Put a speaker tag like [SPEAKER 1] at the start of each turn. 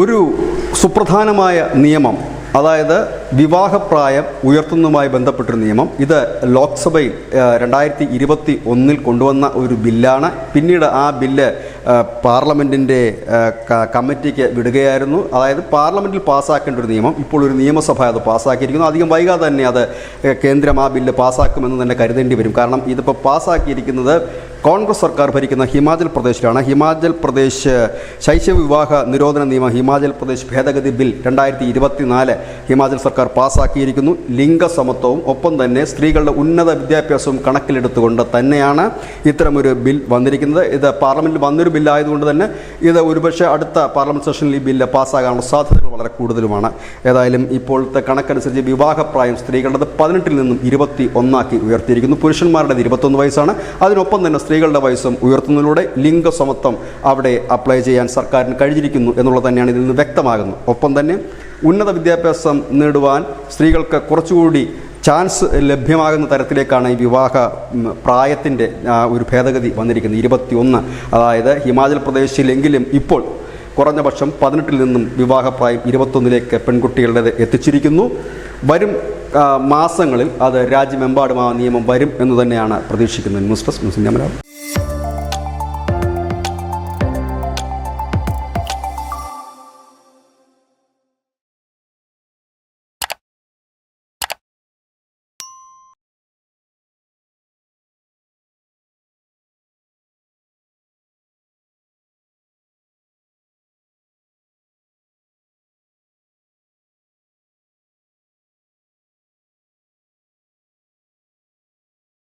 [SPEAKER 1] ഒരു സുപ്രധാനമായ നിയമം, അതായത് വിവാഹപ്രായം ഉയർത്തുന്നതുമായി ബന്ധപ്പെട്ടൊരു നിയമം. ഇത് ലോക്സഭയിൽ 2021 കൊണ്ടുവന്ന ഒരു ബില്ലാണ്. പിന്നീട് ആ ബില്ല് പാർലമെൻറ്റിൻ്റെ കമ്മിറ്റിക്ക് വിടുകയായിരുന്നു. അതായത് പാർലമെൻറ്റിൽ പാസ്സാക്കേണ്ട ഒരു നിയമം ഇപ്പോൾ ഒരു നിയമസഭ അത് പാസ്സാക്കിയിരിക്കുന്നു. അധികം വൈകാതെ തന്നെ അത് കേന്ദ്രം ആ ബില്ല് പാസ്സാക്കുമെന്ന് തന്നെ കരുതേണ്ടി വരും. കാരണം ഇതിപ്പോൾ പാസ്സാക്കിയിരിക്കുന്നത് കോൺഗ്രസ് സർക്കാർ ഭരിക്കുന്ന ഹിമാചൽ പ്രദേശിലാണ്. ഹിമാചൽ പ്രദേശ് ശൈശവ വിവാഹ നിരോധന നിയമം, ഹിമാചൽ പ്രദേശ് ഭേദഗതി ബിൽ 2024 ഹിമാചൽ സർക്കാർ പാസ്സാക്കിയിരിക്കുന്നു. ലിംഗസമത്വവും ഒപ്പം തന്നെ സ്ത്രീകളുടെ ഉന്നത വിദ്യാഭ്യാസവും കണക്കിലെടുത്തുകൊണ്ട് തന്നെയാണ് ഇത്തരമൊരു ബിൽ വന്നിരിക്കുന്നത്. ഇത് പാർലമെൻറ്റിൽ വന്നൊരു ബില്ലായതുകൊണ്ട് തന്നെ ഇത് ഒരുപക്ഷെ അടുത്ത പാർലമെൻറ്റ് സെഷനിൽ ഈ ബില്ല് പാസ്സാകാനുള്ള സാധ്യതകൾ വളരെ കൂടുതലുമാണ്. ഏതായാലും ഇപ്പോഴത്തെ കണക്കനുസരിച്ച് വിവാഹപ്രായം സ്ത്രീകളുടേത് 18 നിന്നും 21 ഉയർത്തിയിരിക്കുന്നു. പുരുഷന്മാരുടേത് 21 വയസ്സാണ്. അതിനൊപ്പം തന്നെ സ്ത്രീകളുടെ വയസ്സും ഉയർത്തുന്നതിലൂടെ ലിംഗസമത്വം അവിടെ അപ്ലൈ ചെയ്യാൻ സർക്കാരിന് കഴിഞ്ഞിരിക്കുന്നു എന്നുള്ളത് തന്നെയാണ് ഇതിൽ നിന്ന് വ്യക്തമാകുന്നത്. ഒപ്പം തന്നെ ഉന്നത വിദ്യാഭ്യാസം നേടുവാൻ സ്ത്രീകൾക്ക് കുറച്ചുകൂടി ചാൻസ് ലഭ്യമാകുന്ന തരത്തിലേക്കാണ് ഈ വിവാഹ പ്രായത്തിൻ്റെ ഒരു ഭേദഗതി വന്നിരിക്കുന്നത്. 21, അതായത് ഹിമാചൽ പ്രദേശിലെങ്കിലും ഇപ്പോൾ കുറഞ്ഞ പക്ഷം 18 നിന്നും വിവാഹപ്രായം 21 പെൺകുട്ടികളുടേത് എത്തിച്ചിരിക്കുന്നു. വരും മാസങ്ങളിൽ അത് രാജ്യമെമ്പാടും ആ നിയമം വരും എന്ന് തന്നെയാണ് പ്രതീക്ഷിക്കുന്നത്. News desk news India Malayalam.